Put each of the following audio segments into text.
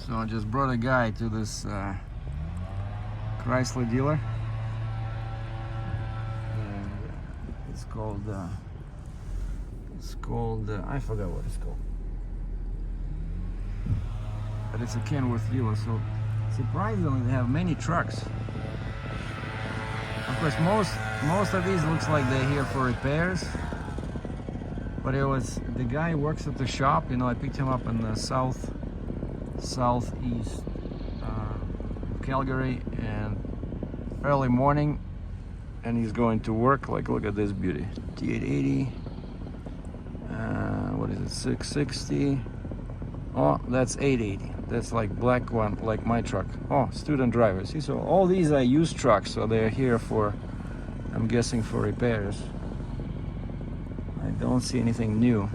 So I just brought a guy to this Chrysler dealer, and it's called I forgot what it's called, but it's a Kenworth dealer. So surprisingly, they have many trucks. Of course, most of these looks like they're here for repairs. But it was the guy who works at the shop. You know, I picked him up in the southeast Calgary, and early morning, and he's going to work. Like, look at this beauty, T880. What is it? 660. Oh, that's 880. That's like black one, like my truck. Oh, student driver. See, so all these are used trucks, so they're here for, I'm guessing, for repairs. I don't see anything new.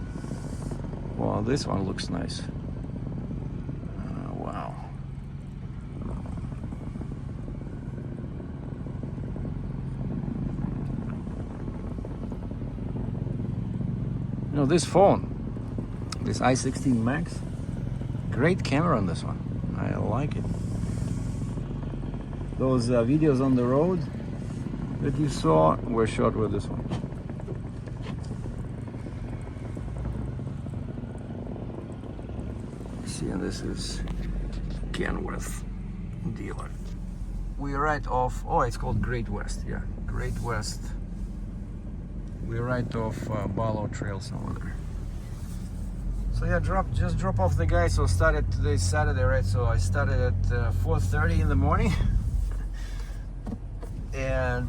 Well, this one looks nice. Wow. You know, this phone, this i16 Max, great camera on this one. I like it. Those videos on the road that you saw were shot with this one. See, and this is Kenworth dealer. We're right off, oh, it's called Great West, yeah, Great West. We're right off Barlow Trail somewhere there. So yeah, just drop off the guy. So started today's Saturday, right? So I started at 4:30 in the morning, and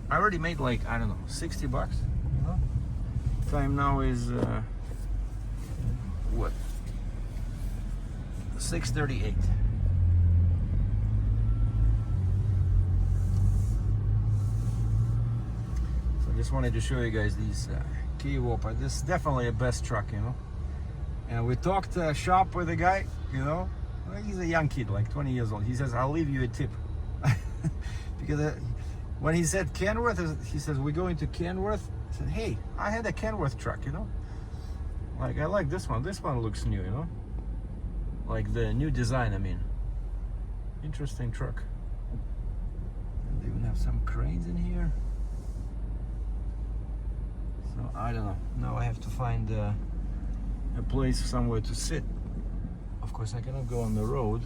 I already made like, I don't know, $60. You know? Time now is what? 6:38. So I just wanted to show you guys these Kenworth. This is definitely a best truck, you know. And we talked shop with the guy, you know. He's a young kid, like 20 years old. He says, "I'll leave you a tip." Because when he said Kenworth, he says, "We're going to Kenworth." I said, "Hey, I had a Kenworth truck, you know. Like, I like this one. This one looks new, you know. Like the new design, I mean. Interesting truck." And they even have some cranes in here. So I don't know. Now I have to find a place somewhere to sit. Of course, I cannot go on the road.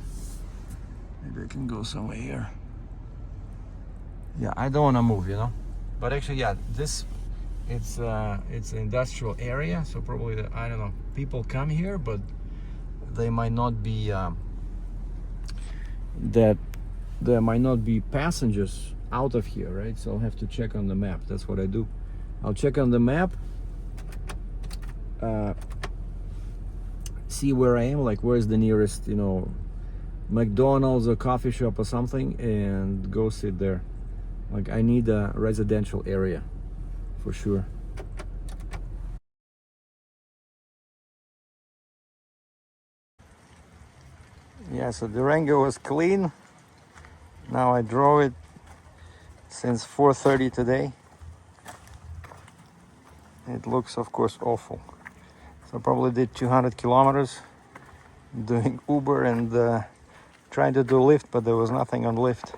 Maybe I can go somewhere here. Yeah, I don't want to move, you know. But actually, yeah, it's an industrial area, so probably I don't know. People come here, but they might not be that there might not be passengers out of here, right? So I'll have to check on the map. That's what I do. I'll check on the map, see where I am, like where's the nearest, you know, McDonald's or coffee shop or something, and go sit there. Like, I need a residential area for sure. Yeah, so the Durango was clean. Now I drove it since 4:30 today. It looks, of course, awful. So I probably did 200 kilometers doing Uber and trying to do Lyft, but there was nothing on Lyft.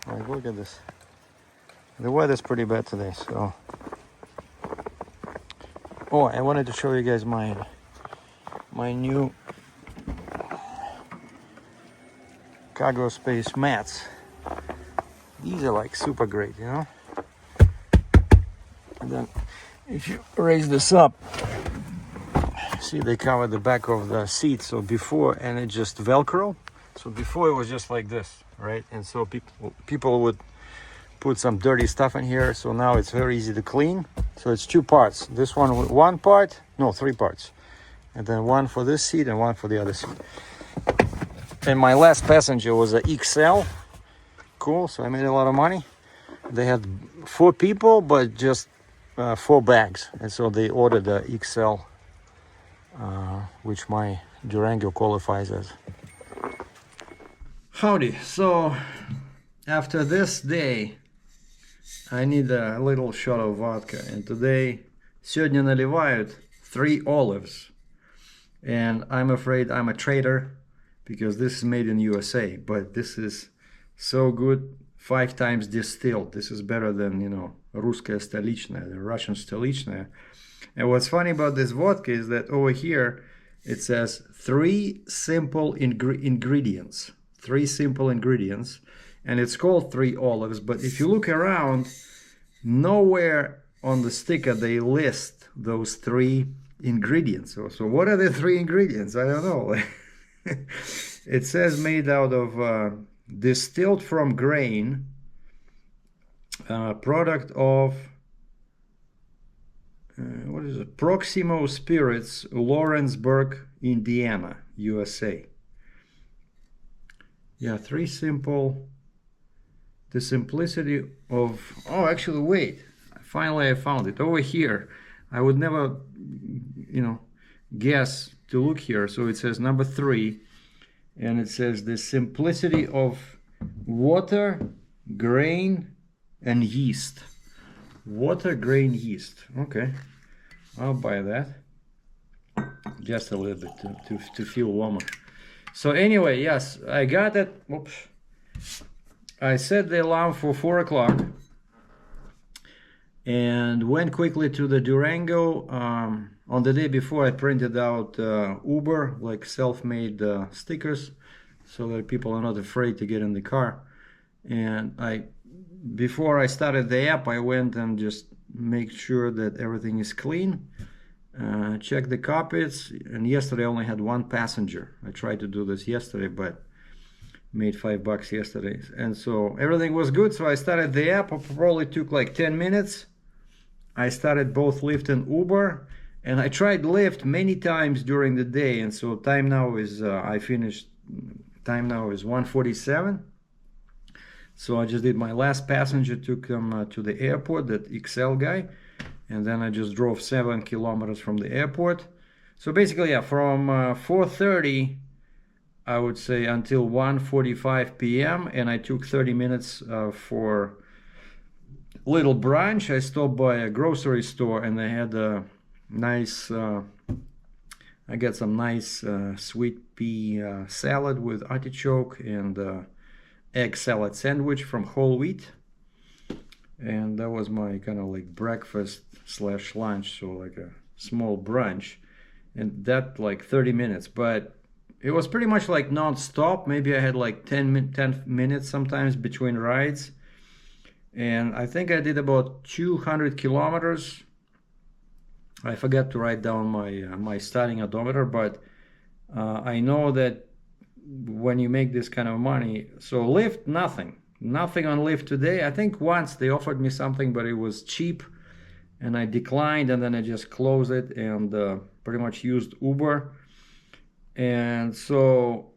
Like, look at this. The weather's pretty bad today, so. Oh, I wanted to show you guys my new cargo space mats. These are like super great, you know. And then if you raise this up, see, they cover the back of the seat. So before, and it just Velcro. So before it was just like this, right? And so people would put some dirty stuff in here. So now it's very easy to clean. So it's two parts. This one with one part, no, three parts. And then one for this seat and one for the other seat. And my last passenger was a XL. Cool, so I made a lot of money. They had 4 people, but just 4 bags. And so they ordered the XL, which my Durango qualifies as. Howdy. So after this day, I need a little shot of vodka. And today, сегодня наливают 3 olives. And I'm afraid I'm a traitor because this is made in USA, but this is so good, 5 times distilled. This is better than, you know, Русская столичная, the Russian столичная. And what's funny about this vodka is that over here it says 3 simple ingredients. 3 simple ingredients. And it's called 3 olives, but if you look around, nowhere on the sticker they list those 3 ingredients. So what are the 3 ingredients? I don't know. It says made out of distilled from grain, product of what is it? Proximo Spirits, Lawrenceburg, Indiana, USA. Yeah, 3 simple. The simplicity of, oh, actually, wait. Finally, I found it over here. I would never, you know, guess to look here. So it says number 3, and it says the simplicity of water, grain, and yeast. Water, grain, yeast. Okay, I'll buy that. Just a little bit to feel warmer. So anyway, yes, I got it. Oops. I set the alarm for 4 o'clock and went quickly to the Durango. On the day before, I printed out Uber, like self-made stickers, so that people are not afraid to get in the car. And before I started the app, I went and just make sure that everything is clean, check the cockpits. And yesterday I only had 1 passenger. I tried to do this yesterday, but made $5 yesterday, and so everything was good. So I started the app. It probably took like 10 minutes. I started both Lyft and Uber, and I tried Lyft many times during the day. And so time now is time now is 1:47. So I just did my last passenger, took them to the airport, that XL guy, and then I just drove 7 kilometers from the airport. So basically, yeah, from 4:30 I would say until 1:45 p.m. and I took 30 minutes for little brunch. I stopped by a grocery store and they had a nice, I got some nice sweet pea salad with artichoke and egg salad sandwich from whole wheat. And that was my kind of like breakfast slash lunch, so like a small brunch. And that like 30 minutes, but it was pretty much like non-stop. Maybe I had like 10 minutes sometimes between rides. And I think I did about 200 kilometers. I forgot to write down my starting odometer, but I know that when you make this kind of money, so Lyft, nothing on Lyft today. I think once they offered me something, but it was cheap and I declined, and then I just closed it and pretty much used Uber. And so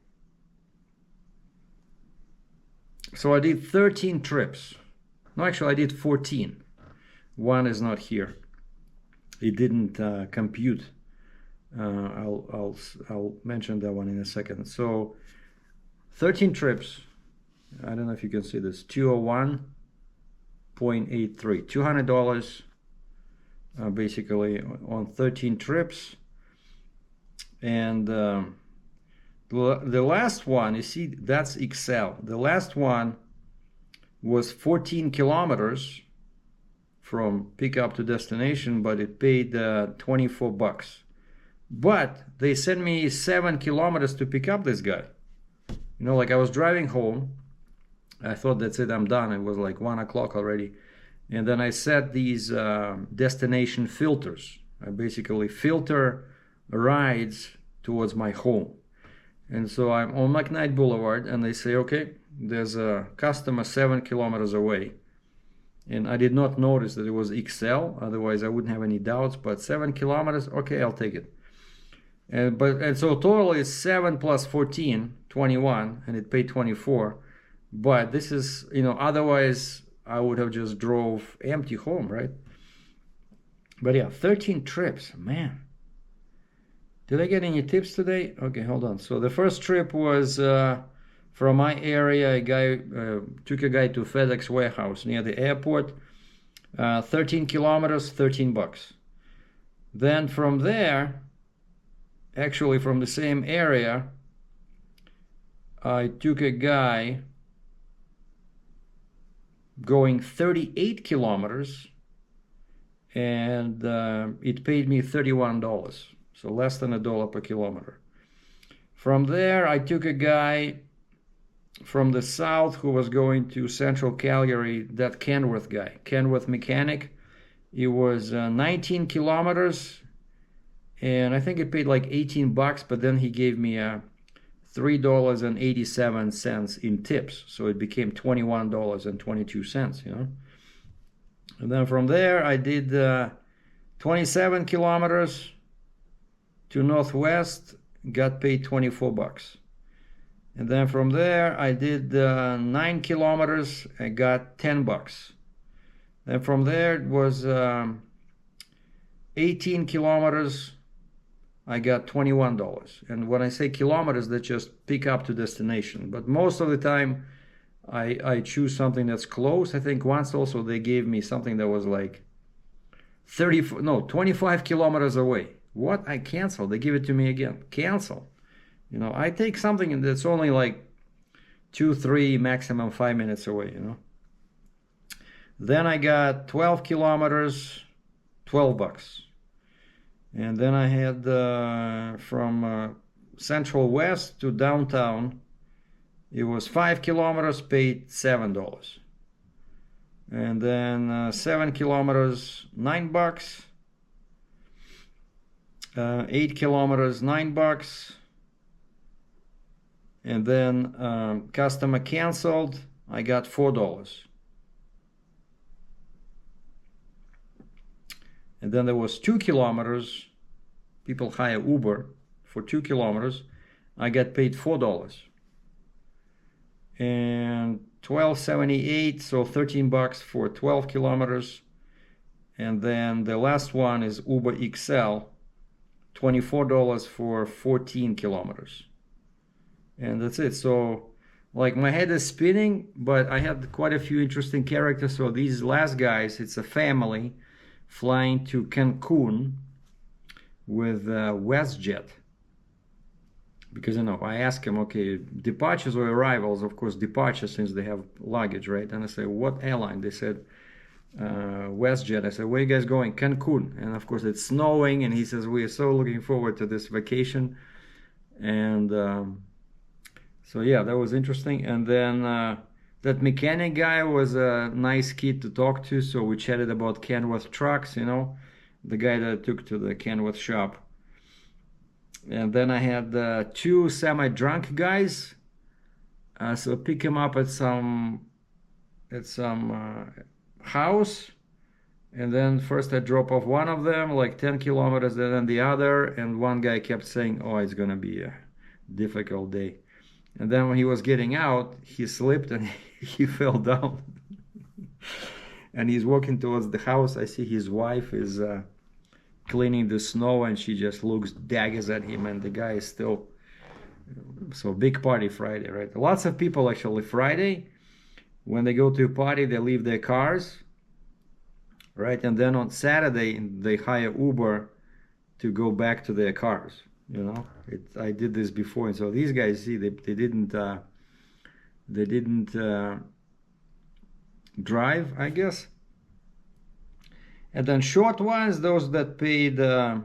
I did 13 trips. No, actually I did 14. One is not here. It didn't compute. I'll mention that one in a second. So 13 trips. I don't know if you can see this. 201.83. $200 basically on 13 trips. And the last one, you see, that's XL. The last one was 14 kilometers from pickup to destination, but it paid $24. But they sent me 7 kilometers to pick up this guy. You know, like I was driving home. I thought, that's it, I'm done. It was like 1 o'clock already. And then I set these destination filters. I basically filter rides towards my home. And so I'm on McKnight Boulevard and they say, okay, there's a customer 7 kilometers away. And I did not notice that it was XL, otherwise I wouldn't have any doubts, but 7 kilometers, okay, I'll take it. And so total is 7 plus 14, 21, and it paid 24. But this is, you know, otherwise I would have just drove empty home, right? But yeah, 13 trips, man. Did I get any tips today? Okay, hold on. So the first trip was from my area. A guy took a guy to FedEx warehouse near the airport. 13 kilometers, $13. Then from there, actually from the same area, I took a guy going 38 kilometers, and it paid me $31, so less than $1 per kilometer. From there, I took a guy from the south who was going to central Calgary, that Kenworth guy, Kenworth mechanic. It was 19 kilometers, and I think it paid like $18, but then he gave me $3.87 in tips, so it became $21.22, you know. And then from there, I did 27 kilometers to northwest, got paid $24. And then from there, I did 9 kilometers, I got $10. Then from there, it was 18 kilometers, I got $21. And when I say kilometers, they just pick up to destination. But most of the time, I choose something that's close. I think once also they gave me something that was like 25 kilometers away. What? I cancel. They give it to me again. Cancel. You know, I take something that's only like 2, 3, maximum 5 minutes away, you know. Then I got 12 kilometers, $12. And then I had from Central West to downtown, it was 5 kilometers, paid $7. And then 7 kilometers, $9. 8 kilometers, $9. And then customer canceled, I got $4. And then there was 2 kilometers, people hire Uber for 2 kilometers, I got paid $4. And $12.78, so $13 for 12 kilometers. And then the last one is Uber XL, $24 for 14 kilometers. And that's it. So like my head is spinning, but I had quite a few interesting characters. So these last guys, it's a family flying to Cancun with WestJet. Because, you know, I asked him, okay, departures or arrivals? Of course, departures, since they have luggage, right? And I said, what airline? They said, WestJet. I said, where are you guys going? Cancun. And of course, it's snowing. And he says, we are so looking forward to this vacation. And so, yeah, that was interesting. And then that mechanic guy was a nice kid to talk to. So we chatted about Kenworth trucks, you know, the guy that I took to the Kenworth shop. And then I had 2 semi-drunk guys. So pick him up at some house, and then first I drop off one of them like 10 kilometers, then the other, and one guy kept saying, oh, it's gonna be a difficult day. And then when he was getting out, he slipped and he fell down. And he's walking towards the house. I see his wife is cleaning the snow, and she just looks daggers at him, and the guy is still. So big party Friday, right? Lots of people actually Friday, when they go to a party, they leave their cars, right? And then on Saturday they hire Uber to go back to their cars, you know. I did this before, and so these guys, see, they didn't drive, I guess. And then short ones, those that paid, it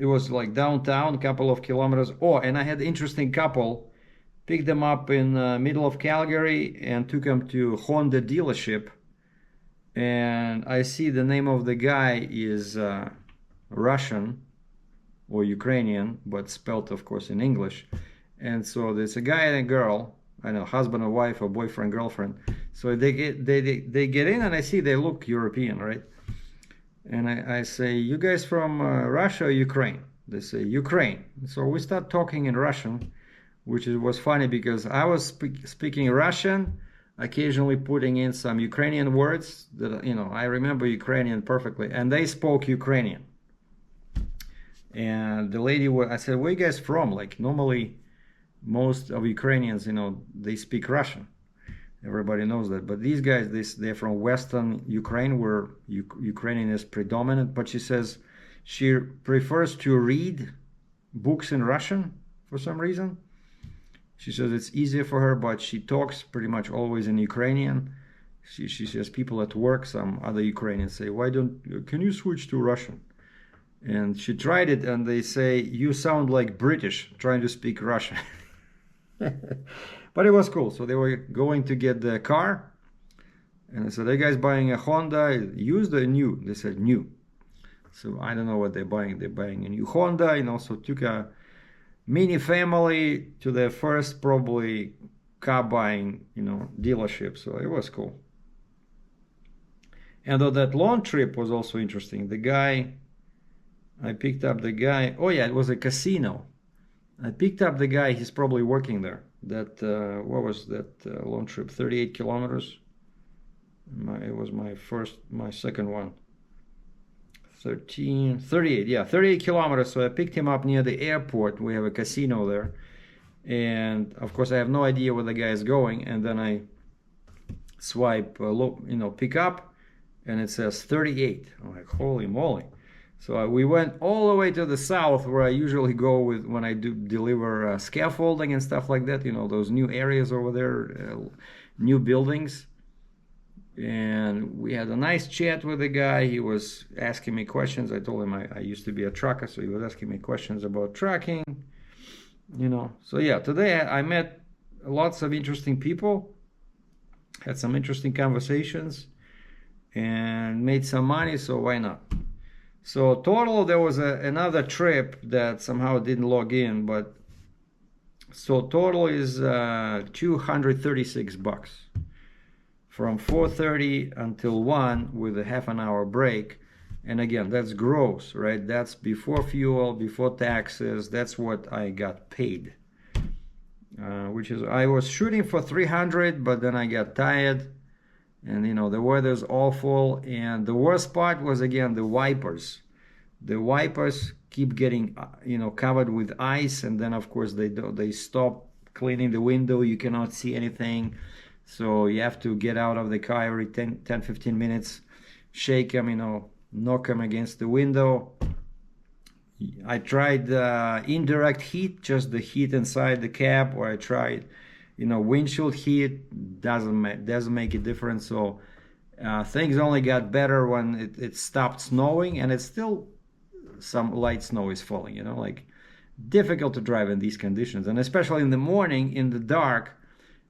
was like downtown, a couple of kilometers. Oh, and I had an interesting couple, picked them up in the middle of Calgary and took them to Honda dealership. And I see the name of the guy is Russian or Ukrainian, but spelled, of course, in English. And so there's a guy and a girl, I know, husband or wife or boyfriend, girlfriend. So they get in, and I see they look European, right? And I say, you guys from Russia or Ukraine? They say, Ukraine. So we start talking in Russian, which was funny because I was speaking Russian, occasionally putting in some Ukrainian words that, you know, I remember Ukrainian perfectly. And they spoke Ukrainian. And the lady, I said, where are you guys from? Like, normally, most of Ukrainians, you know, they speak Russian. Everybody knows that. But these guys, they're from Western Ukraine, where Ukrainian is predominant. But she says she prefers to read books in Russian for some reason. She says it's easier for her, but she talks pretty much always in Ukrainian. She says people at work, some other Ukrainians say, can you switch to Russian? And she tried it, and they say, you sound like British trying to speak Russian. But it was cool. So they were going to get the car, and I said, "That guy's buying a Honda, used or new?" They said new. So I don't know what they're buying. They're buying a new Honda, and also took a mini family to their first probably car buying, dealership. So it was cool. And though that long trip was also interesting. I picked up the guy. Oh yeah, it was a casino. I picked up the guy. He's probably working there. What was that long trip? 38 kilometers. It was my second one. 38, yeah, 38 kilometers. So I picked him up near the airport. We have a casino there. And of course, I have no idea where the guy is going. And then I swipe, pick up, and it says 38. I'm like, holy moly. So we went all the way to the south, where I usually go when I do deliver scaffolding and stuff like that. Those new areas over there, new buildings. And we had a nice chat with the guy. He was asking me questions. I told him I used to be a trucker, so he was asking me questions about trucking. So yeah, today I met lots of interesting people, had some interesting conversations, and made some money. So why not? So total, there was another trip that somehow didn't log in, but so total is $236 from 4:30 until 1 with a half an hour break. And again, that's gross, right? That's before fuel, before taxes. That's what I got paid, which is, I was shooting for 300, but then I got tired. And the weather's awful, and the worst part was, again, the wipers. The wipers keep getting covered with ice, and then of course they stop cleaning the window. You cannot see anything, so you have to get out of the car every 10-15 minutes, shake them, knock them against the window. I tried indirect heat, just the heat inside the cab, or I tried windshield heat. Doesn't make a difference. So things only got better when it stopped snowing, and it's still some light snow is falling. Like difficult to drive in these conditions, and especially in the morning in the dark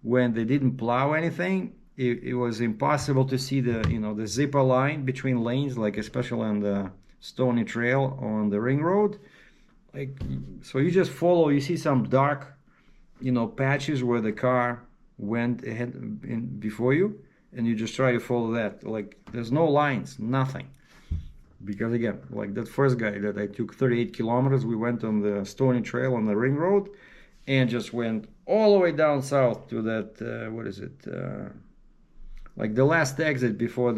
when they didn't plow anything. It was impossible to see the zipper line between lanes, like especially on the Stony Trail on the ring road. Like, so you just follow. You see some dark patches where the car went ahead before you, and you just try to follow that. Like, there's no lines, nothing. Because again, like that first guy that I took 38 kilometers, we went on the Stony Trail on the ring road, and just went all the way down south to that, what is it? Like the last exit before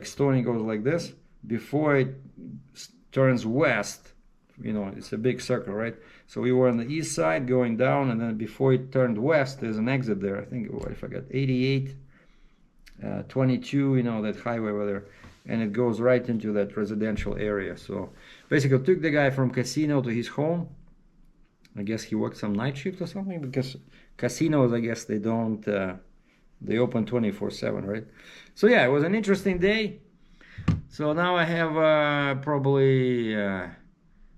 Stony goes like this, before it turns west. It's a big circle, right? So we were on the east side going down, and then before it turned west, there's an exit there. I think, what if I got 88, 22, that highway over there, and it goes right into that residential area. So basically, took the guy from casino to his home. I guess he worked some night shift or something, because casinos, I guess they don't, they open 24/7, right? So yeah, it was an interesting day. So now I have probably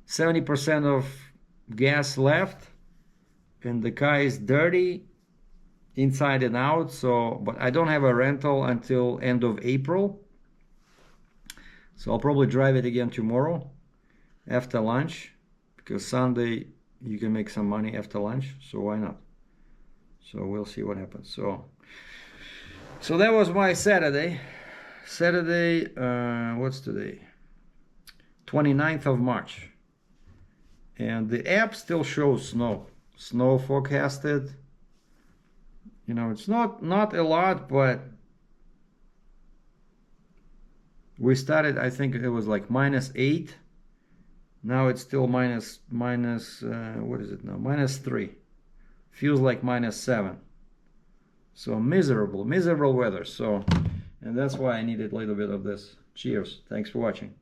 70% of gas left, and the car is dirty inside and out. So, but I don't have a rental until end of April. So I'll probably drive it again tomorrow after lunch, because Sunday you can make some money after lunch. So why not? So we'll see what happens. So that was my Saturday. What's today? 29th of March. And the app still shows snow forecasted. It's not a lot, but we started, I think it was like -8. Now it's still minus what is it now? -3. Feels like -7. So miserable weather. So, and that's why I needed a little bit of this. Cheers. Thanks for watching.